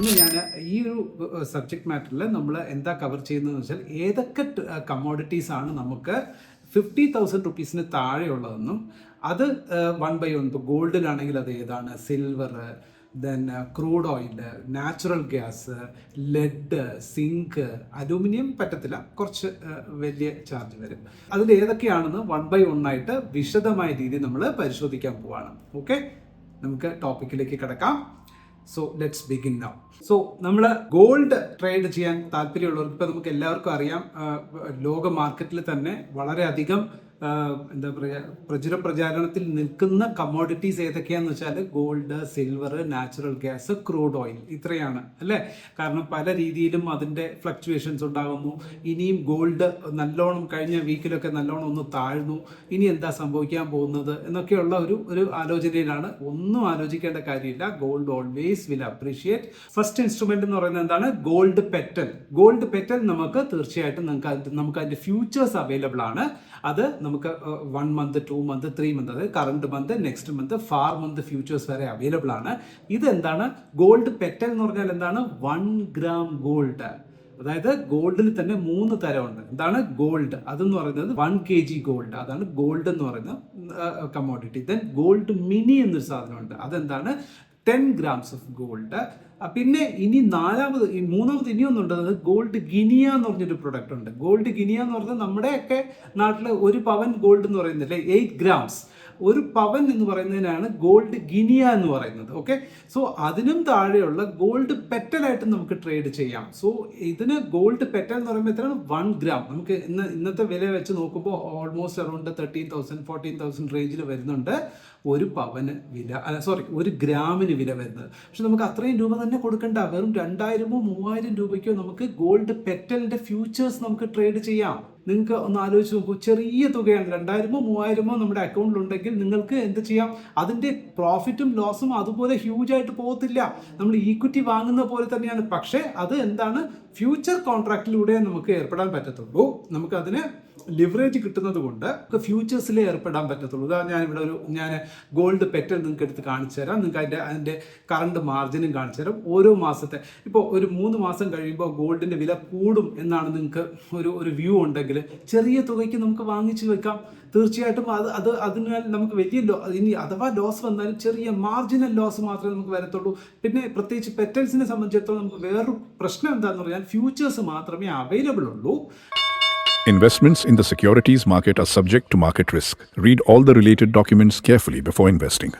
ഇന്ന് ഞാൻ ഈ ഒരു സബ്ജക്ട് മാറ്ററിൽ നമ്മൾ എന്താ കവർ ചെയ്യുന്നതെന്ന് വെച്ചാൽ ഏതൊക്കെ കമ്മോഡിറ്റീസ് ആണ് നമുക്ക് 50,000 റുപ്പീസിന് താഴെയുള്ളതെന്നും അത് 1/1 ഇപ്പോൾ ഗോൾഡിലാണെങ്കിൽ അത് ഏതാണ്, silver, then crude oil, natural gas, lead, zinc, aluminium പറ്റത്തില്ല, കുറച്ച് വലിയ ചാർജ് വരും. അതിൽ ഏതൊക്കെയാണെന്ന് 1/1 ആയിട്ട് വിശദമായ രീതിയിൽ നമ്മൾ പരിശോധിക്കാൻ പോവാണ്. ഓക്കെ, നമുക്ക് ടോപ്പിക്കിലേക്ക് കിടക്കാം. So let's begin now. So നമ്മൾ ഗോൾഡ് ട്രേഡ് ചെയ്യാൻ താല്പര്യമുള്ളവർക്ക് ഇപ്പോൾ നമുക്ക് എല്ലാവർക്കും അറിയാം, ലോക മാർക്കറ്റിൽ തന്നെ വളരെയധികം എന്താ പറയുക പ്രചാരണത്തിൽ നിൽക്കുന്ന കമ്മോഡിറ്റീസ് ഏതൊക്കെയാന്ന് വെച്ചാൽ gold, silver, natural gas, crude oil, ഇത്രയാണ് അല്ലേ. കാരണം പല രീതിയിലും അതിൻ്റെ ഫ്ലക്ച്വേഷൻസ് ഉണ്ടാകുന്നു. ഇനിയും ഗോൾഡ് നല്ലോണം കഴിഞ്ഞ വീക്കിലൊക്കെ നല്ലോണം ഒന്ന് താഴ്ന്നു, ഇനി എന്താ സംഭവിക്കാൻ പോകുന്നത് എന്നൊക്കെയുള്ള ഒരു ആലോചനയിലാണ്. ഒന്നും ആലോചിക്കേണ്ട കാര്യമില്ല. Gold always will appreciate. First instrument എന്ന് പറയുന്നത് എന്താണ്? Gold petal. ഗോൾഡ് പെറ്റൽ നമുക്ക് തീർച്ചയായിട്ടും നമുക്ക് അതിൻ്റെ ഫ്യൂച്ചേഴ്സ് അവൈലബിൾ ആണ്. അത് നമുക്ക് 1 മന്ത്, 2 മന്ത്, 3 മന്ത്, അതായത് current month, next month, far month futures വരെ അവൈലബിൾ ആണ്. ഇതെന്താണ്? ഗോൾഡ് പെറ്റൽ എന്ന് പറഞ്ഞാൽ എന്താണ്? 1 ഗ്രാം ഗോൾഡ്. അതായത് ഗോൾഡിൽ തന്നെ 3 തരമുണ്ട്. എന്താണ് ഗോൾഡ്? അതെന്ന് പറയുന്നത് 1 kg ഗോൾഡ്, അതാണ് ഗോൾഡ് എന്ന് പറയുന്ന കമ്മോഡിറ്റി. ദെൻ ഗോൾഡ് മിനി എന്നൊരു സാധനമുണ്ട്, അതെന്താണ്? 10 ഗ്രാംസ് ഓഫ് ഗോൾഡ്. പിന്നെ ഇനി മൂന്നാമത് ഇനിയൊന്നുണ്ട്, അത് ഗോൾഡ് ഗിനിയ എന്ന് പറഞ്ഞൊരു പ്രൊഡക്റ്റ് ഉണ്ട്. ഗോൾഡ് ഗിനിയ എന്ന് പറഞ്ഞാൽ നമ്മുടെയൊക്കെ നാട്ടിൽ 1 പവൻ ഗോൾഡ് എന്ന് പറയുന്നില്ലേ, 8 ഗ്രാംസ്. 1 പവൻ എന്ന് പറയുന്നതിനാണ് ഗോൾഡ് ഗിനിയ എന്ന് പറയുന്നത്. ഓക്കെ, സോ അതിനും താഴെയുള്ള ഗോൾഡ് പെറ്റലായിട്ട് നമുക്ക് ട്രേഡ് ചെയ്യാം. സോ ഇതിന് ഗോൾഡ് പെറ്റൽ എന്ന് പറയുമ്പോൾ എത്രയാണ്? 1 ഗ്രാം. നമുക്ക് ഇന്നത്തെ വില വെച്ച് നോക്കുമ്പോൾ ഓൾമോസ്റ്റ് അറൗണ്ട് 13,000 14,000 റേഞ്ചിൽ വരുന്നുണ്ട് 1 പവന് വില, 1 ഗ്രാമിന് വില വരുന്നത്. പക്ഷെ നമുക്ക് അത്രയും രൂപ തന്നെ കൊടുക്കണ്ട. വെറും 2,000 3,000 രൂപയ്ക്കോ നമുക്ക് ഗോൾഡ് പെറ്റലിന്റെ ഫ്യൂച്ചേഴ്സ് നമുക്ക് ട്രേഡ് ചെയ്യാം. നിങ്ങൾക്ക് ഒന്ന് ആലോചിച്ച് നോക്കൂ, ചെറിയ തുകയാണ്. 2,000 3,000 നമ്മുടെ അക്കൗണ്ടിൽ ഉണ്ടെങ്കിൽ നിങ്ങൾക്ക് എന്ത് ചെയ്യാം? അതിന്റെ പ്രോഫിറ്റും ലോസും അതുപോലെ ഹ്യൂജ് ആയിട്ട് പോകത്തില്ല. നമ്മൾ ഈക്വിറ്റി വാങ്ങുന്ന പോലെ തന്നെയാണ്. പക്ഷേ അത് എന്താണ്? ഫ്യൂച്ചർ കോൺട്രാക്റ്റിലൂടെ നമുക്ക് ഏർപ്പെടാൻ പറ്റത്തുള്ളൂ. നമുക്ക് അതിന് ലിവറേജ് കിട്ടുന്നത് കൊണ്ട് ഫ്യൂച്ചേഴ്സിൽ ഏർപ്പെടാൻ പറ്റത്തുള്ളൂ. ഞാൻ ഗോൾഡ് പെറ്റൽ നിങ്ങൾക്ക് എടുത്ത് കാണിച്ചു തരാം. നിങ്ങൾക്ക് അതിൻ്റെ കറണ്ട് മാർജിനും കാണിച്ചു തരാം. ഓരോ മാസത്തെ ഇപ്പോൾ ഒരു 3 മാസം കഴിയുമ്പോൾ ഗോൾഡിൻ്റെ വില കൂടും എന്നാണ് നിങ്ങൾക്ക് ഒരു വ്യൂ ഉണ്ടെങ്കിൽ ചെറിയ തുകയ്ക്ക് നമുക്ക് വാങ്ങിച്ചു വെക്കാം. തീർച്ചയായിട്ടും അതിനാൽ നമുക്ക് വലിയ ഇനി അഥവാ ലോസ് വന്നാലും ചെറിയ മാർജിനൽ ലോസ് മാത്രമേ നമുക്ക് വരത്തുള്ളൂ. പിന്നെ പ്രത്യേകിച്ച് പെറ്റൽസിനെ സംബന്ധിച്ചിടത്തോളം നമുക്ക് വേറൊരു പ്രശ്നം എന്താണെന്ന് പറഞ്ഞാൽ ഫ്യൂച്ചേഴ്സ് മാത്രമേ അവൈലബിൾ ഉള്ളൂ. Investments in the securities market are subject to market risk. Read all the related documents carefully before investing.